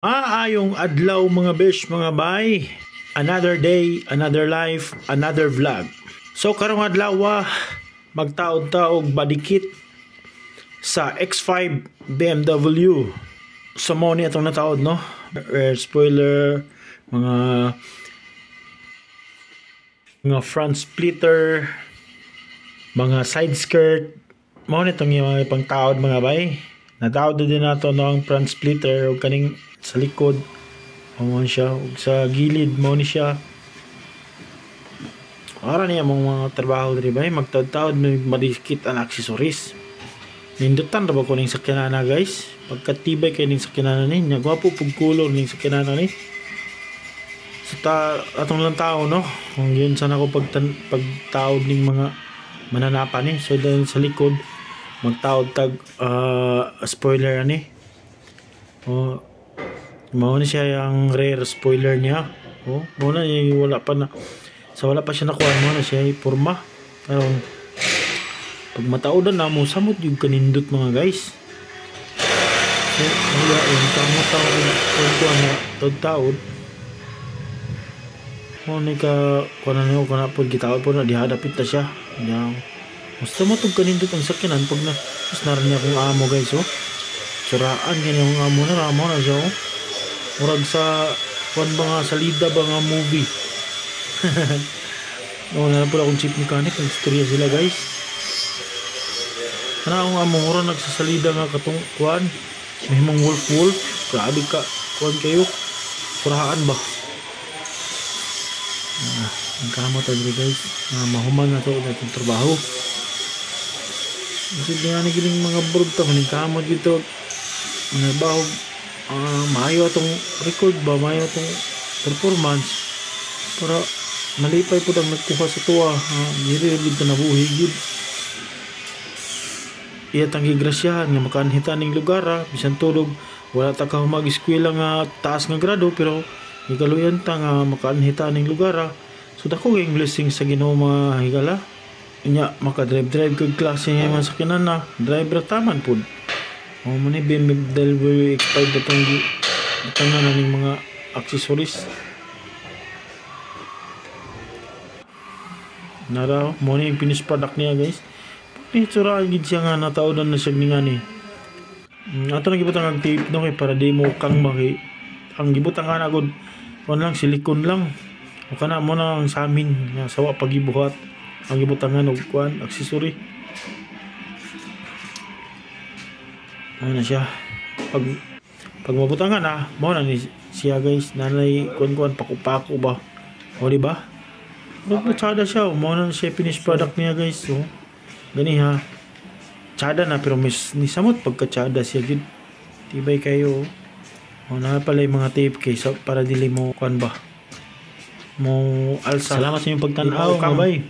Maayong adlaw mga besh, mga bay. Another day, another life, another vlog. So karong adlaw magtaod-taog badikit sa X5 BMW. So mo ni atong nataod no. Rear spoiler, mga front splitter, mga side skirt. Mo ni tong mga pangtaod mga bay. Nataod din nato no ang front splitter o kaning sa likod. Mo siya ug sa gilid mo ni siya. Ara niya mga trabaho diri bay magtaod-taod madikit ang accessories. Nindutan ra ba ko ning sakyanan na guys? Pagkatibay kay ning sakyanan ni, nya gwapo pug color ning sakyanan ni. Sa atong lang tao no. Kung yun sana ko pagtaod ning mga mananapan ni. So dahil sa likod magtaod tag spoiler ani. Mao na siya yung rear spoiler niya. Muna wala pa siya nakuha mo na siya porma. Pero pag mataodan na mo samot yung kanindot mga guys. So wala yung tama-tao kung taod mo ni ka kuno niyo kana pud gitaod po na dihadapit ta siya. Basta mo tug kanindot ang sakyanan pag naran niya kung amo guys suraan ganyan yung amo na ramo na siya murag sa kuan ba nga salida ba nga movie. Na pala akong chief mechanic ang istorya sila guys. Kana akong amo mura nagsasalida nga katong kuan mahimong wolf grabe ka kuan kayo suraan ba ang kamot diri guys mahuman na to itong trabaho. Kasi nga nagiling mga brugta maning kamot dito mga bahog maayo atong record ba maayo atong performance para malipay po ang nagkuha sa tuwa diri gid na nabuhi gid iya tang gigrasyahan nga makaanhita ning lugar bisan tulog wala ta ka mag-eskwela nga taas nga grado pero ikaluyan ta nga makaanhita ning lugar so dako ang blessing sa Ginoo mga higala nya makadrive kag klase nga man sakyanan na driver taman pud. Mo ni BMW X5 itong na ning mga accessories. Nara mo ni finished product niya guys. Picture gid siya nga nataodan na siya ni. Ato na gibutang ang tape no kay para di mo kang maki. Ang gibutang nga nagod kon lang silikon lang. O kana mo na ang sa amin nga sawa pagibuhat. Ang gibutangan og kuan accessory. Ano na siya pag mabutangan mao na ni siya guys nanay kuan pakupako ba o di ba magputsada siya mao na siya finished product niya guys so gani tsada na pero ni samot pagkatsada siya gid tibay kayo na pala yung mga tape case para dili mo kuan ba mo alsa. Salamat sa inyong pagtan-aw mga bay.